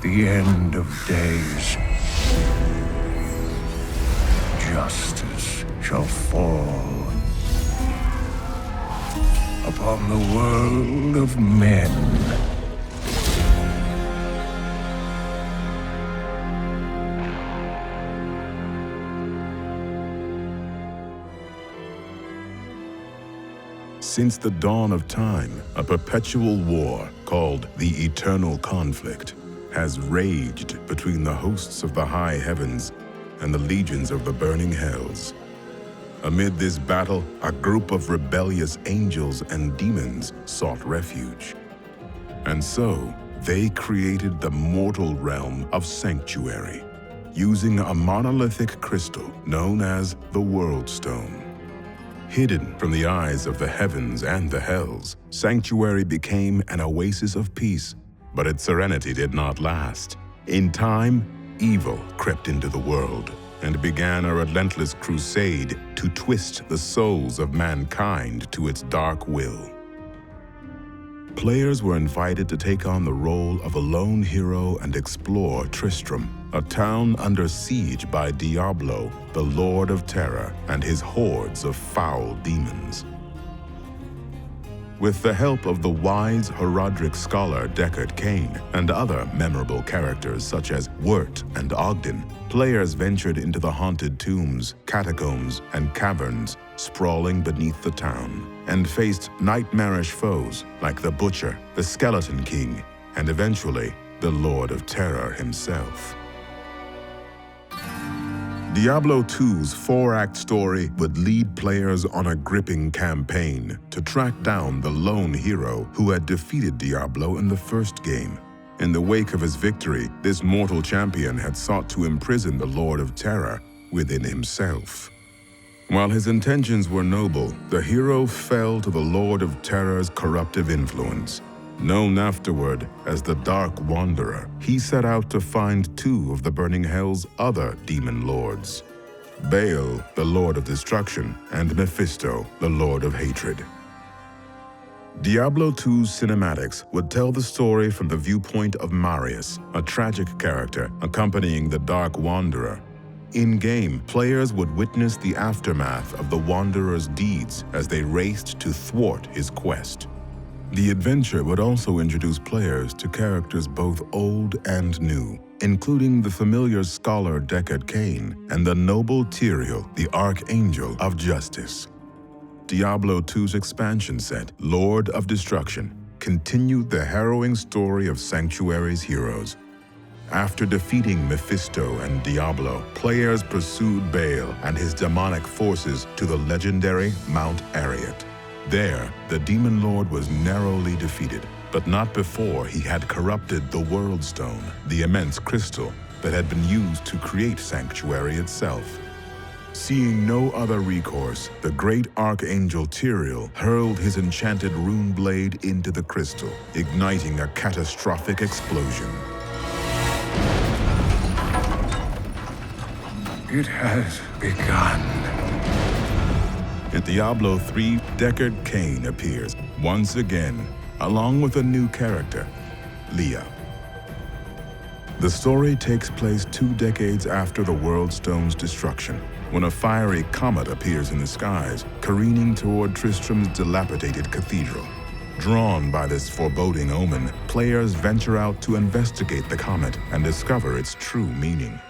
the end of days, justice shall fall upon the world of men. Since the dawn of time, a perpetual war called the Eternal Conflict has raged between the hosts of the high heavens and the legions of the burning hells. Amid this battle, a group of rebellious angels and demons sought refuge. And so, they created the mortal realm of Sanctuary, using a monolithic crystal known as the World Stone. Hidden from the eyes of the heavens and the hells, Sanctuary became an oasis of peace, but its serenity did not last. In time, evil crept into the world and began a relentless crusade to twist the souls of mankind to its dark will. Players were invited to take on the role of a lone hero and explore Tristram, a town under siege by Diablo, the Lord of Terror, and his hordes of foul demons. With the help of the wise Herodric scholar Deckard Cain and other memorable characters such as Wirt and Ogden, players ventured into the haunted tombs, catacombs, and caverns sprawling beneath the town, and faced nightmarish foes like the Butcher, the Skeleton King, and eventually the Lord of Terror himself. Diablo 2's 4-act story would lead players on a gripping campaign to track down the lone hero who had defeated Diablo in the first game. In the wake of his victory, this mortal champion had sought to imprison the Lord of Terror within himself. While his intentions were noble, the hero fell to the Lord of Terror's corruptive influence. Known afterward as the Dark Wanderer, he set out to find two of the Burning Hell's other demon lords, Baal, the Lord of Destruction, and Mephisto, the Lord of Hatred. Diablo 2's cinematics would tell the story from the viewpoint of Marius, a tragic character accompanying the Dark Wanderer. In-game, players would witness the aftermath of the Wanderer's deeds as they raced to thwart his quest. The adventure would also introduce players to characters both old and new, including the familiar scholar Deckard Cain and the noble Tyrael, the Archangel of Justice. Diablo 2's expansion set, Lord of Destruction, continued the harrowing story of Sanctuary's heroes. After defeating Mephisto and Diablo, players pursued Baal and his demonic forces to the legendary Mount Arreat. There, the Demon Lord was narrowly defeated, but not before he had corrupted the World Stone, the immense crystal that had been used to create Sanctuary itself. Seeing no other recourse, the great Archangel Tyrael hurled his enchanted rune blade into the crystal, igniting a catastrophic explosion. It has begun. In Diablo 3, Deckard Cain appears once again, along with a new character, Leah. The story takes place 2 decades after the World Stone's destruction, when a fiery comet appears in the skies, careening toward Tristram's dilapidated cathedral. Drawn by this foreboding omen, players venture out to investigate the comet and discover its true meaning.